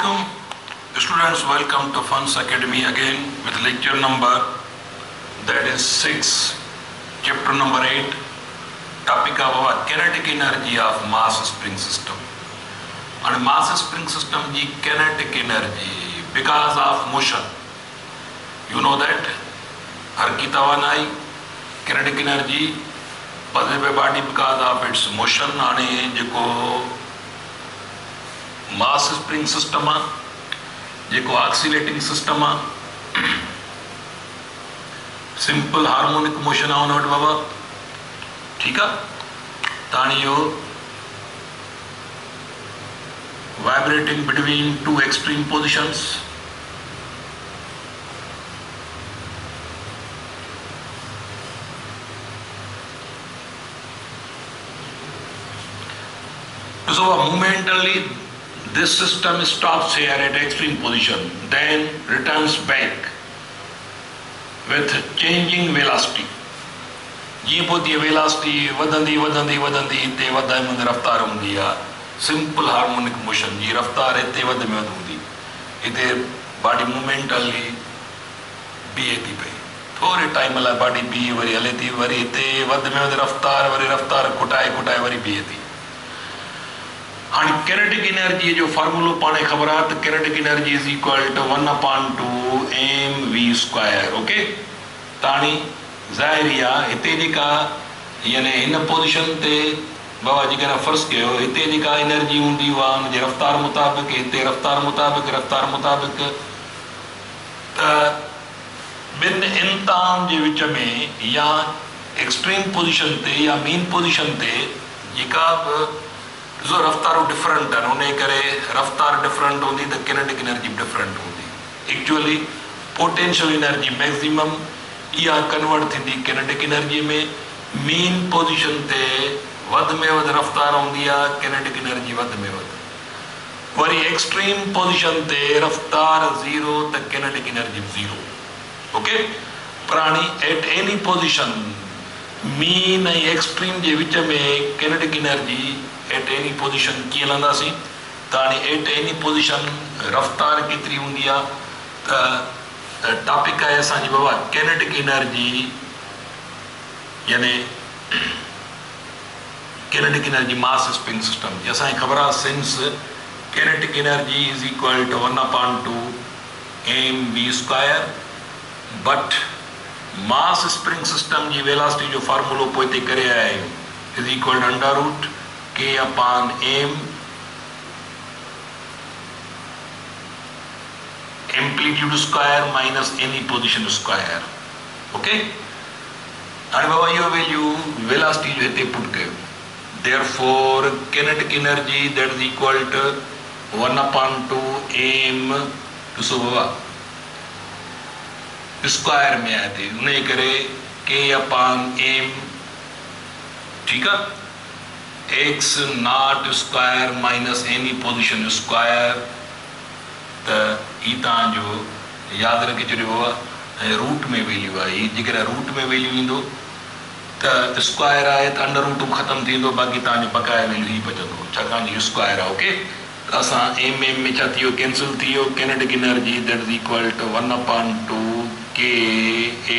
Assalamualaikum. Students, welcome to Funds Academy again with lecture number that is 6, chapter number 8, topic of kinetic energy of mass spring system. And mass spring system the kinetic energy because of motion. You know that Har ki तवानाई kinetic energy बदले पे body because of its motion आने जेको मास spring system आहे जेको oscillating system आहे simple harmonic motion आहे उन वटि बाबा ठीकु आहे ताणी इहो vibrating between two extreme positions so momentarily this system stops here at extreme position, then returns back with changing velocity. जीअं पोइ तीअं वेलासिटी वधंदी वधंदी वधंदी हिते वधि में रफ़्तार हूंदी आहे सिंपल हार्मोनिक मोशन जी रफ़्तार हिते वधि में वधि हूंदी हिते बॉडी मोमेंटली बीहे थी पई थोरे टाइम लाइ बॉडी बीहे वरी हले थी वरी हिते वधि में वधि रफ़्तार वरी रफ़्तार खुटाए खुटाए वरी बीहे थी हाँ kinetic energy जो फार्मूलो पाने खबर है तो kinetic energy is equal to 1/2 mv square okay तानी ज़ाहिरिया हिते जेका यानी इन पोजीशन ते बाबा जी करा फर्स्ट कयो हिते जेका एनर्जी हूंदी हुआ उन जे रफ्तार मुताबिक हिते रफ्तार मुताबिक त बिन इंतान जे विच में या एक्सट्रीम पोजीशन ते या मीन पोजीशन ते जेका जो रफ्तार डिफरेंट है उन्हें करे रफ्तार डिफरेंट होती तो किनेटिक एनर्जी डिफरेंट होती एक्चुअली पोटेंशियल एनर्जी मैक्सिमम या कन्वर्ट थी किनेटिक एनर्जी में मीन पोजीशन ते वध में वध रफ्तार होती है किनेटिक एनर्जी वध में वध वरी एक्सट्रीम पोजीशन ते रफ्तार जीरो तो किनेटिक एनर्जी जीरो ओके प्राणी eight any position mean extreme के विच में kinetic energy at any position कीअं लहंदासीं ताणी एट एनी पोजीशन रफ्तार केतिरी हूंदी आहे त टॉपिक आहे असांजी बाबा किनेटिक एनर्जी यानी kinetic energy mass spring system जी असांखे ख़बर आहे since kinetic energy is equal to 1/2 mv square but mass spring system जी वेलासिटी जो फार्मूलो पोइ हिते करे आया आहियूं is equal to under K upon m amplitude square minus any position square okay and baba your value velocity jo hete put kayo therefore kinetic energy that is equal to 1/2 m to so baba square में आए थे उन्हें करे K upon m ठीक है x naught square minus any position square तो ये जो याद रखे छो रूट में वैल्यू है ये रूट में वैल्यू इंदो तो स्क्वायर है तो अंडर रूट खत्म थी बाकी तक बकाया वैल्यू ही बचंदो छाकाणि स्क्वायर है ओके तो अस एम एम में कैंसिल थी kinetic energy that is equal to 1/2 k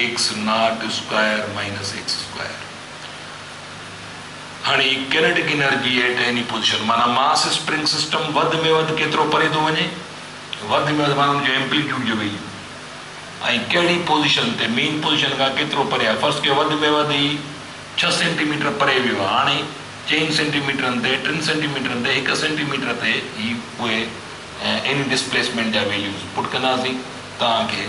x naught square minus x square हाँ kinetic energy at any position माना मास स्प्रिंग सिस्टम वध में वध केतिरो परे थो वञे वध में वध माना उनजो एम्पलीट्यूड जो वैल्यू ऐं कहिड़ी पोजीशन ते मेन पोजीशन खां केतिरो परे आहे फर्स्ट के वध में वध ही 6 सेंटीमीटर परे वियो आहे हाणे 4 सेंटीमीटरनि ते 3 सेंटीमीटरनि ते 1 सेंटीमीटर ते ही उहे एनी डिस्प्लेसमेंट जा वैल्यूज़ पुट कंदासीं तव्हांखे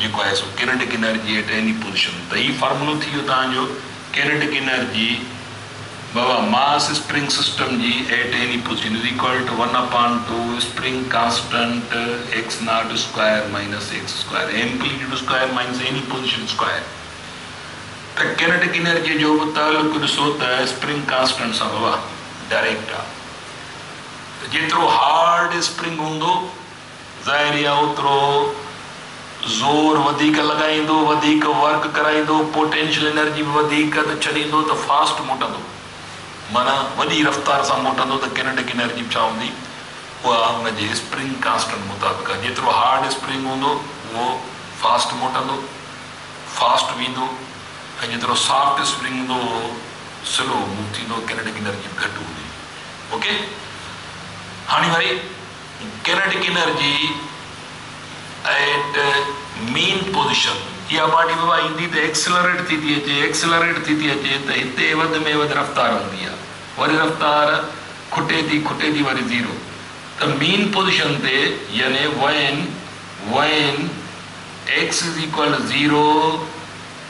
जेको आहे so kinetic energy at any position त ही फार्मूलो थी वियो तव्हांजो किनेटिक एनर्जी बाबा मास स्प्रिंग सिस्टम जी at any position is equal to 1/2 spring constant x naught square minus x square amplitude square minus any position square तो kinetic energy जो ताल्लुक ॾिसो त स्प्रिंग कांस्टेंट सां बाबा डायरेक्ट आहे जेतिरो हार्ड स्प्रिंग हूंदो ज़ाहिर आहे ओतिरो ज़ोर वधीक लॻाईंदो वधीक वर्क कराईंदो पोटेंशियल एनर्जी भी वधीक त छॾींदो त फास्ट मोटंदो माना वॾी रफ़्तार सां मोटंदो त किनेटिक एनर्जी छा हूंदी उहा हुनजे स्प्रिंग कांस्टेंट मुताबिक़ आहे। जेतिरो हार्ड स्प्रिंग हूंदो उहो फास्ट मोटंदो, फास्ट वेंदो, ऐं जेतिरो सॉफ्ट स्प्रिंग हूंदो उहो स्लो मूव थींदो, किनेटिक एनर्जी घटि हूंदी। ओके, हाणे वरी kinetic energy eight mean position, इहा बॉडी बाबा ईंदी त एक्सेलरेट थी थी अचे, एक्सेलरेट थी थी अचे त हिते वधि में वधि रफ़्तार हूंदी आहे, वरी रफ़्तार खुटे थी वरी ज़ीरो। त मीन पोजिशन ते यानी when x इज इक्वल 0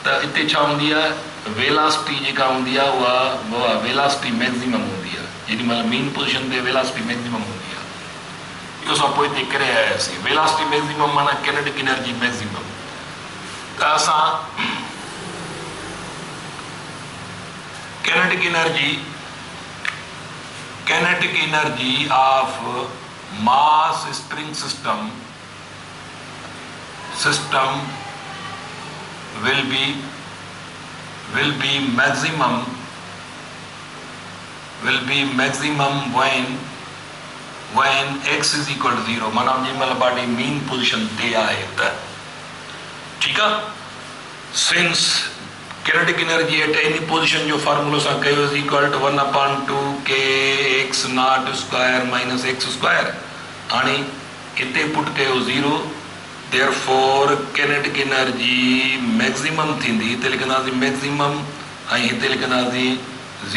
त हिते छा हूंदी आहे, वेलासिटी जेका हूंदी आहे उहा वेलासिटी मैक्सिमम हूंदी आहे। जेॾी महिल मीन पोजिशन ते वेलासिटी मैक्सिमम हूंदी आहे, इहो असां पोइ हिते करे आयासीं। वेलासिटी मैक्सिमम माना किनेटिक एनर्जी मैक्सिमम। त असां kinetic energy of mass spring system will be maximum when x is equal to 0, माना जी महिल बॉडी मीन पोजिशन ते आहे त ठीकु आहे। Since kinetic energy at any position जो फार्मूलो सां कयो is equal to 1/2 k x naught square minus x square। हाणे हिते पुट कयो 0, therefore kinetic energy मैक्सिमम थींदी, हिते लिखंदासीं मैक्सिमम ऐं हिते लिखंदासीं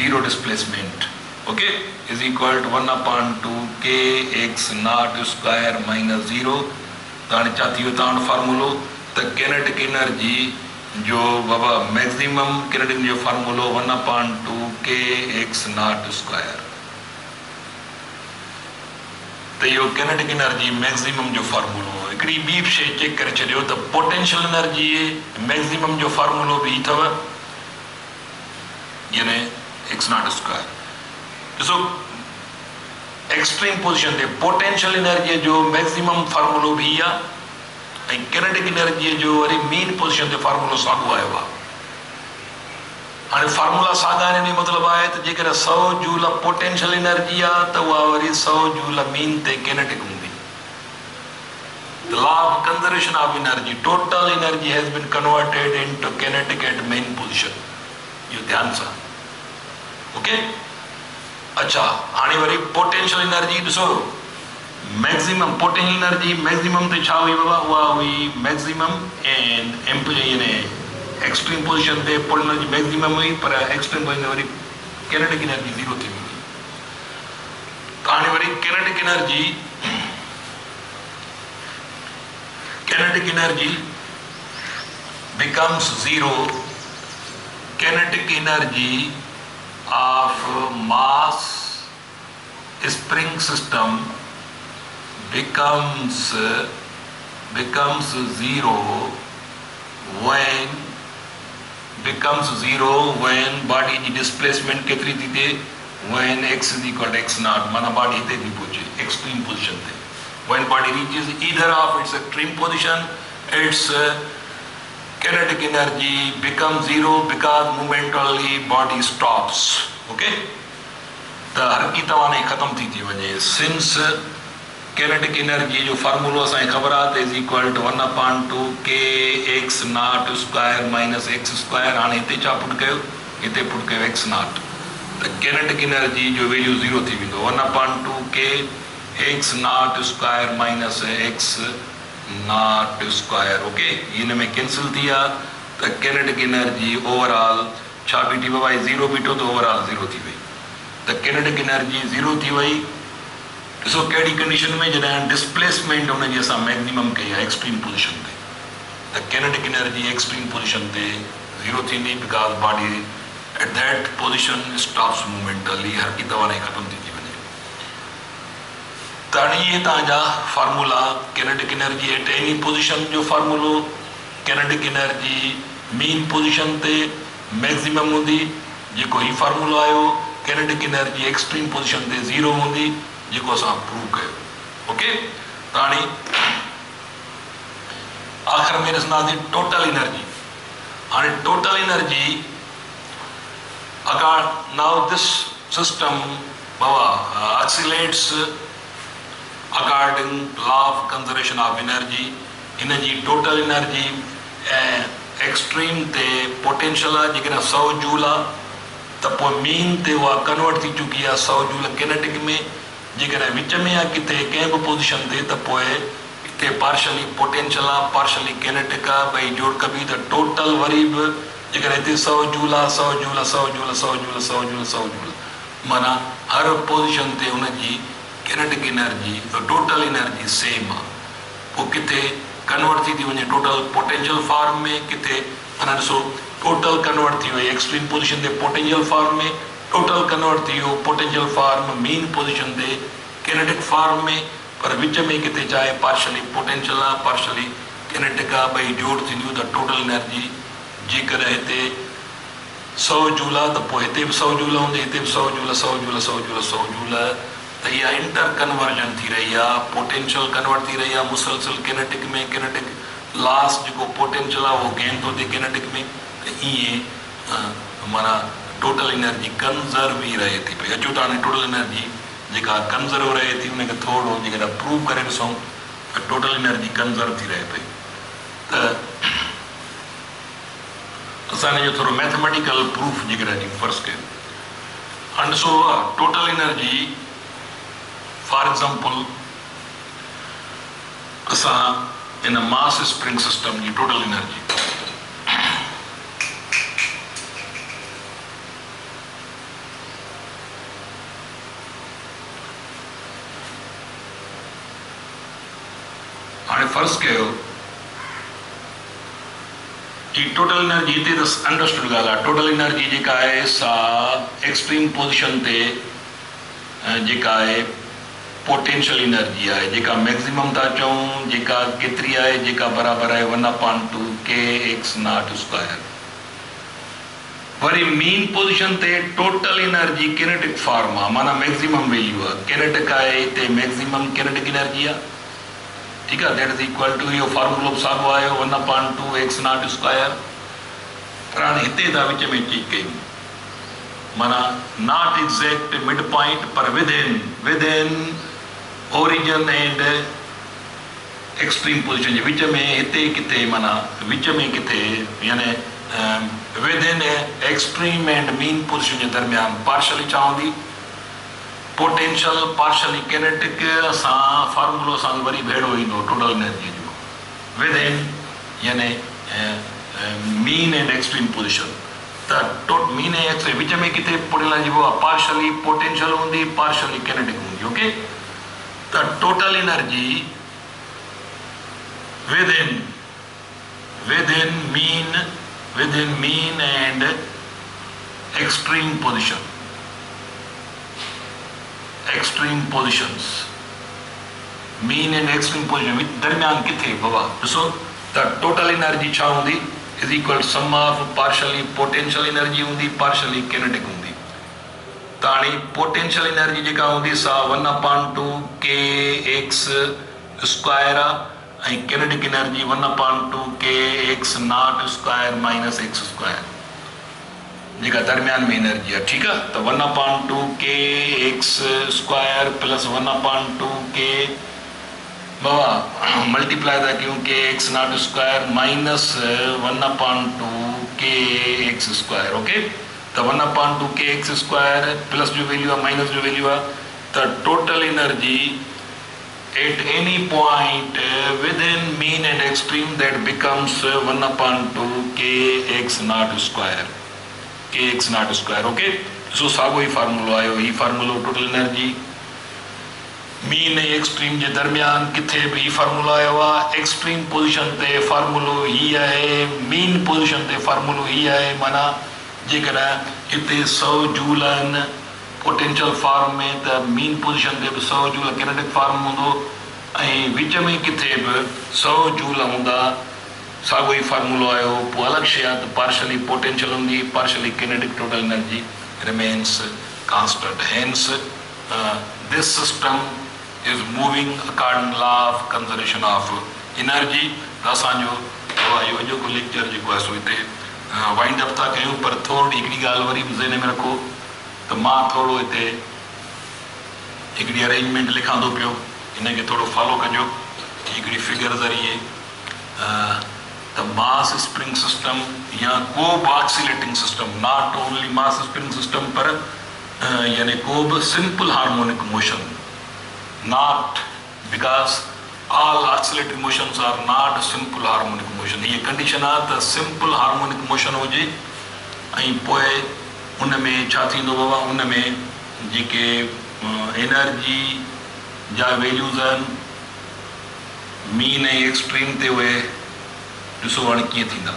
0 displacement. Okay, is equal to 1/2 k x naught square minus 0। त हाणे छा थी वियो तव्हां वटि फार्मूलो त kinetic energy जो बाबा मैक्सिमम किनेटिक जो फार्मूलो 1/2 k x naught square। त इहो किनेटिक एनर्जी मैक्सिमम जो फार्मूलो। हिकिड़ी ॿी शइ चेक करे छॾियो त पोटेंशियल एनर्जी मैक्सिमम जो फार्मूलो बि अथव, यानी x naught square। ॾिसो एक्सट्रीम पोजिशन ते पोटेंशियल एनर्जी जो मैक्सिमम फार्मूलो बि आहे ऐं किनेटिक एनर्जी जो वरी मीन पोजिशन ते फार्मूलो साॻियो आयो आहे। हाणे फार्मूला साॻा आहिनि, मतिलबु आहे त जेकॾहिं 100 जूल पोटेंशियल एनर्जी आहे त उहा वरी 100 जूल मीन ते किनेटिक हूंदी। Law of conservation of energy, total energy has been converted into kinetic at mean position, इहो ध्यान सां। ओके, अच्छा हाणे वरी पोटेंशियल एनर्जी ॾिसो, मैक्सिमम पोटेंशियल एनर्जी मैक्सिमम ते छा हुई बाबा, उहा हुई मैक्सिमम एंड यानी एक्सट्रीम पोजिशन ते पोटेंशियल एनर्जी मैक्सिमम हुई, पर एक्सट्रीम पोजिशन वरी किनेटिक एनर्जी 0 थी वेंदी। त हाणे वरी kinetic energy becomes 0, kinetic energy of mass spring system becomes 0 when body जी displacement केतिरी थी थिए, when x is equal to x naught, माना body हिते थी पहुचे extreme position ते। when body reaches either of its extreme position, its kinetic energy becomes 0 because momentarily body stops। okay, त हरकी तवाने ख़तम थी वञे। सिंस kinetic energy जो फार्मूलो असांखे ख़बर आहे त is equal to 1/2 k x naught square minus x square। हाणे हिते छा पुट कयो, हिते पुट कयो x naught, त kinetic energy जो वैल्यू 0 थी वेंदो, 1/2 k x naught square minus x naught square। Okay, हिन में कैंसिल थी आहे त kinetic energy ओवरऑल छा बीठी बाबा, 0 बीठो त ओवरऑल 0 थी वई, त kinetic energy 0 थी वई। ॾिसो कहिड़ी कंडीशन में, जॾहिं डिस्प्लेसमेंट हुनजी असां मैक्सिमम कई आहे एक्सट्रीम पोजिशन ते, त kinetic energy एक्सट्रीम पोजिशन ते 0 थींदी because body at that position stops momentarily, हर की तवाने ख़तम थी वञे। त हाणे इहे तव्हांजा formula kinetic energy at any position जो फार्मूलो, kinetic energy मीन पोजिशन ते मैक्सिमम हूंदी, जेको ही फार्मूलो आयो, kinetic energy एक्सट्रीम पोजिशन ते 0 हूंदी, जेको असां प्रूव कयो। ओके, त हाणे आख़िर में ॾिसंदासीं टोटल एनर्जी। हाणे टोटल एनर्जी अगरि नाउ दिस सिस्टम बाबा oscillates according law of conservation of energy इन जी टोटल एनर्जी एक्सट्रीम ते पोटेंशियल आहे जेकॾहिं 100 जूल आहे त पोइ मीन ते उहा कन्वर्ट थी चुकी आहे 100 जूल किनेटिक में। जेकॾहिं विच में आहे किथे कंहिं बि पोज़ीशन ते त पोइ हिते पार्शली पोटेंशियल आहे पार्शली किनेटिक आहे ॿई जोड़ कबी त टोटल वरी बि जेकॾहिं हिते 100 जूल आहे 100 joule 100 joule 100 joule 100 joule 100 joule माना हर पोज़ीशन ते उनजी kinetic energy total energy same आहे। पोइ किथे कन्वर्ट थी वञे टोटल पोटेंशियल फॉर्म में किथे अञा ॾिसो टोटल कन्वर्ट थी वई एक्सट्रीम पोज़ीशन ते पोटेंशियल फॉर्म में टोटल कन्वर्ट थी वियो पोटेंशियल फॉर्म मीन पोज़ीशन ते किनेटिक फॉर्म में पर विच में किथे चाहे पार्शली पोटेंशियल आहे पार्शली किनेटिक आहे ॿई जोड़ थींदियूं त टोटल एनर्जी जेकॾहिं हिते 100 जूल आहे त पोइ हिते बि 100 जूल हूंदी हिते बि 100 जूल 100 जूल 100 जूल 100 जूल त इहा इंटर कन्वर्जन थी रही आहे पोटेंशियल कन्वर्ट थी रही आहे मुसलसल किनेटिक में किनेटिक लास्ट जेको पोटेंशियल आहे उहो गेन थो थिए किनेटिक में त ईअं माना टोटल एनर्जी कंज़र्व ई रहे थी पई। अचो त हाणे टोटल एनर्जी जेका कंज़र्व रहे थी उनखे थोरो जेकॾहिं प्रूव करे ॾिसूं त टोटल एनर्जी कंज़र्व थी रहे पई त असां जो थोरो मैथमेटिकल प्रूफ जेकॾहिं फर्ज़ कयूं हाणे ॾिसो टोटल एनर्जी फॉर एग्जाम्पल असां इन मास स्प्रिंग सिस्टम जी टोटल एनर्जी हाणे फर्ज़ कयो कि टोटल एनर्जी हिते त अंडरस्टूड ॻाल्हि आहे टोटल एनर्जी जेका आहे सा एक्सट्रीम पोज़ीशन ते जेका आहे पोटेंशियल एनर्जी आहे जेका मैक्सिमम था चऊं जेका केतिरी आहे जेका बराबरि आहे 1/2 kx0 स्क्वायर। वरी मीन पोज़ीशन ते टोटल एनर्जी किनेटिक फॉर्म आहे माना मैक्सिमम वैल्यू आहे किनेटिक आहे हिते मैक्सिमम किनेटिक एनर्जी आहे ठीकु आहे दैट इज़ इक्वल टू इहो फॉर्मूलो बि साॻियो आयो 1/2 x0 स्क्वायर। पर हाणे हिते था विच में चीज कयूं माना नॉट एग्जैक्ट मिड पॉइंट पर within origin and extreme position जे विच में हिते किथे माना विच में किथे यानी within extreme and mean position जे दरमियान पार्शली छा हूंदी पोटेंशियल पार्शली किनेटिक सां फॉर्मूलो सां वरी भेड़ो ईंदो टोटल एनर्जी जो विद इन यानी मीन एंड एक्सट्रीम पोज़ीशन त मीन ऐं एक्सट्रीम विच में किथे पोटेंशियल एनर्जी पार्शली पोटेंशियल हूंदी पार्शली किनेटिक हूंदी ओके त total energy within mean and extreme position extreme positions mean and extreme position दरमियान किथे बाबा ॾिसो त टोटल एनर्जी छा हूंदी is equal sum of partially potential energy हूंदी पार्शली किनेटिक हूंदी त हाणे पोटेंशियल एनर्जी जेका हूंदी सा 1/2 kx स्क्वायर आहे ऐं kinetic energy 1/2 kx0 square minus x square जेका दरमियान में एनर्जी आहे ठीकु आहे त 1/2 kx स्क्वायर प्लस 1/2 k बाबा मल्टीप्लाई था कयूं kx0 square minus 1/2 kx square okay त 1/2 kx स्क्वायर प्लस जो वैल्यू आहे माइनस जो वैल्यू आहे त total energy at any point within mean and extreme that becomes 1/2 kx0 square kx0 square okay so sago ही फार्मूलो आयो ही फार्मूलो टोटल एनर्जी मीन ऐं एक्सट्रीम जे दरमियान किथे बि ही फार्मूलो आयो आहे एक्सट्रीम पोज़ीशन ते फार्मूलो ही आहे मीन पोज़ीशन ते फार्मूलो ही आहे माना जेकॾहिं हिते 100 जूल आहिनि पोटेंशियल फॉर्म में त मीन पोज़ीशन ते बि 100 जूल किनेटिक फॉर्म हूंदो ऐं विच में किथे बि 100 जूल हूंदा साॻियो ई फार्मूलो आयो पोइ अलॻि शइ आहे त पार्शली पोटेंशियल हूंदी partially kinetic total energy remains constant hence this system is moving according law of conservation of energy त असांजो इहो अॼोको लेक्चर जेको आहे सो हिते वाइंड अप था कयूं पर थोरी हिकिड़ी ॻाल्हि वरी बि ज़हन में रखो त मां थोरो हिते हिकिड़ी अरेंजमेंट लिखां थो पियो इनके थोड़ा फॉलो कजो हिकिड़ी फिगर ज़रिए the mass spring system या को बि oscillating system, not only mass spring system पर यानी को बि simple harmonic motion, not because all oscillating motions are not simple harmonic motion. ये कंडीशन आहे त सिंपल हार्मोनिक मोशन हुजे ऐं पोइ उन में छा थींदो बाबा, उन में जेके एनर्जी जा वैल्यूज़ आहिनि मीन ऐं एक्सट्रीम ते उहे ॾिसो हाणे कीअं थींदा।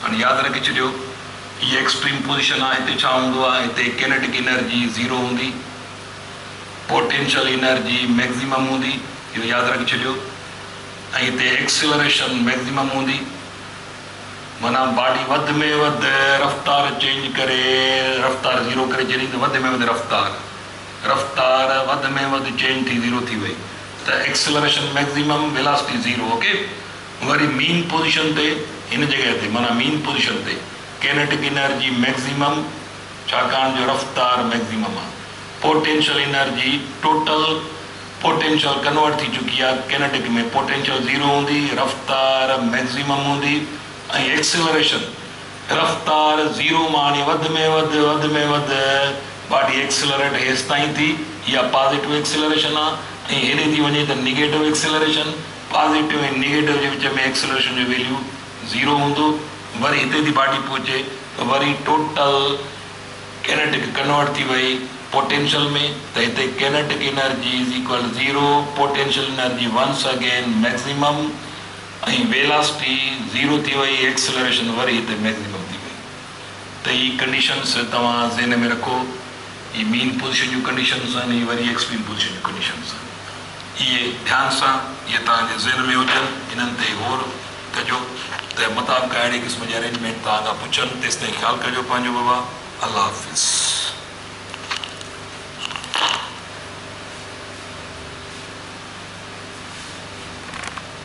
हाणे यादि रखी छॾियो हीअ एक्सट्रीम पोज़ीशन आहे, हिते छा हूंदो आहे, हिते किनेटिक एनर्जी ज़ीरो हूंदी, पोटेंशियल एनर्जी मैक्सिमम हूंदी, इहो यादि रखी छॾियो, ऐं हिते एक्सेलरेशन मैक्सिमम हूंदी, माना बॉडी वधि में वधि रफ़्तार चेंज करे रफ़्तार ज़ीरो करे छॾी त वधि में वधि रफ़्तार वधि में वधि चेंज थी ज़ीरो थी वई त acceleration maximum velocity zero. Okay, वरी मीन पोज़ीशन ते इन जॻह ते माना मीन पोज़ीशन ते किनेटिक एनर्जी मैक्सिमम छाकाणि जो रफ़्तार मैक्सिमम आहे, potential energy total potential convert थी चुकी आहे किनेटिक में, पोटेंशियल ज़ीरो हूंदी, रफ़्तार मैक्सिमम हूंदी, ऐं एक्सेलरेशन रफ़्तार ज़ीरो मां हाणे वधि में वधि बॉडी एक्सेलरेट हेसि ताईं थी, इहा पॉज़िटिव एक्सेलरेशन आहे, ऐं हेॾे थी वञे त निगेटिव एक्सेलरेशन, पॉज़िटिव ऐं निगेटिव जे विच में एक्सेलरेशन जो वैल्यू ज़ीरो हूंदो, वरी हिते थी बॉडी पहुचे त वरी टोटल किनेटिक कन्वर्ट थी वई पोटेंशियल में, त हिते kinetic energy is equal zero, potential energy once again maximum, ऐं वेलोसिटी ज़ीरो थी वई, एक्सेलरेशन वरी हिते मैक्सिमम थी वई। त ही कंडीशन्स तव्हां ज़हन में रखो, ये मीन पोज़ीशन जूं कंडीशन्स आहिनि, ये वरी एक्सट्रीम पोज़ीशन जूं कंडीशन्स आहिनि, इहे ध्यान सां इहे तव्हांजे ज़हन में हुजनि, इन्हनि ते गौर कजो त मुताबिक़ अहिड़े क़िस्म जे अरेंजमेंट तव्हां खां पुछनि तेसिताईं ख़्यालु कजो पंहिंजो बाबा। अल्लाह हाफ़िज़।